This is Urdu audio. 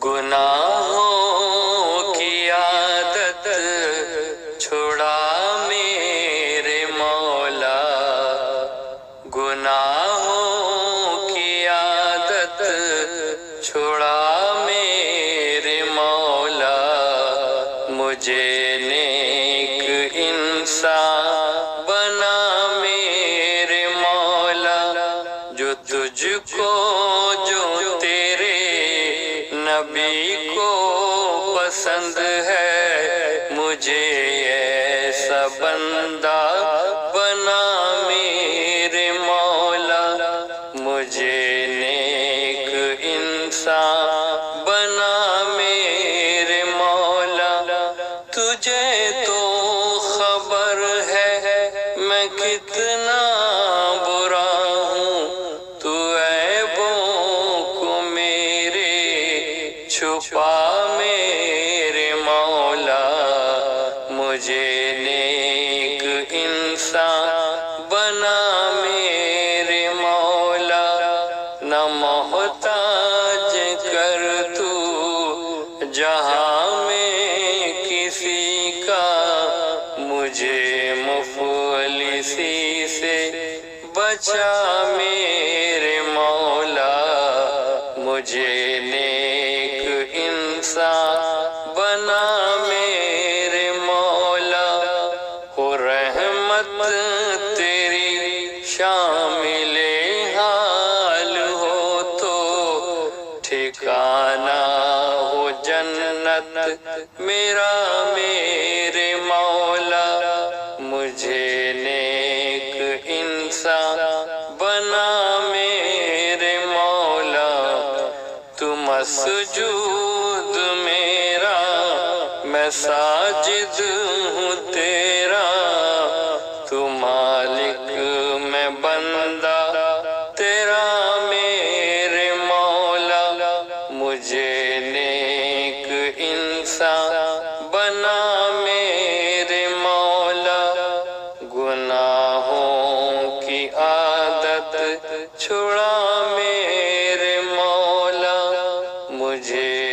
گناہوں کی عادت چھڑا میرے مولا، گناہوں کی عادت چھڑا میرے مولا، مجھے نیک انسان بنا میرے مولا، جو تجھ کو جو تیرے نبی کو پسند ہے، مجھے ایسا بندہ بنا میرے مولا، مجھے نیک انسان بنا میرے مولا، تجھے تو خبر ہے میں کتنا برا ہوں، تو عیبوں کو میرے چھپا میرے مولا، مجھے نیک انسان بنا میرے مولا، نہ محتاج کر تو جہاں میں کسی کا، مجھے مفلسی سے بچا میرے مولا، مجھے نیک انسان بنا میرے مولا، ہو رحمت تیری شامل حال ہو تو ٹھکانہ ہو جنت میرا میرے مولا، مجھے نیک انسان بنا میرے مولا، تو مسجود میرا میں ساجد ہوں تیرا، تو مالک میں بندہ تیرا میرے مولا، مجھے نیک انسان بنا میرے مولا، گناہوں کی عادت چھڑا میرے مولا، مجھے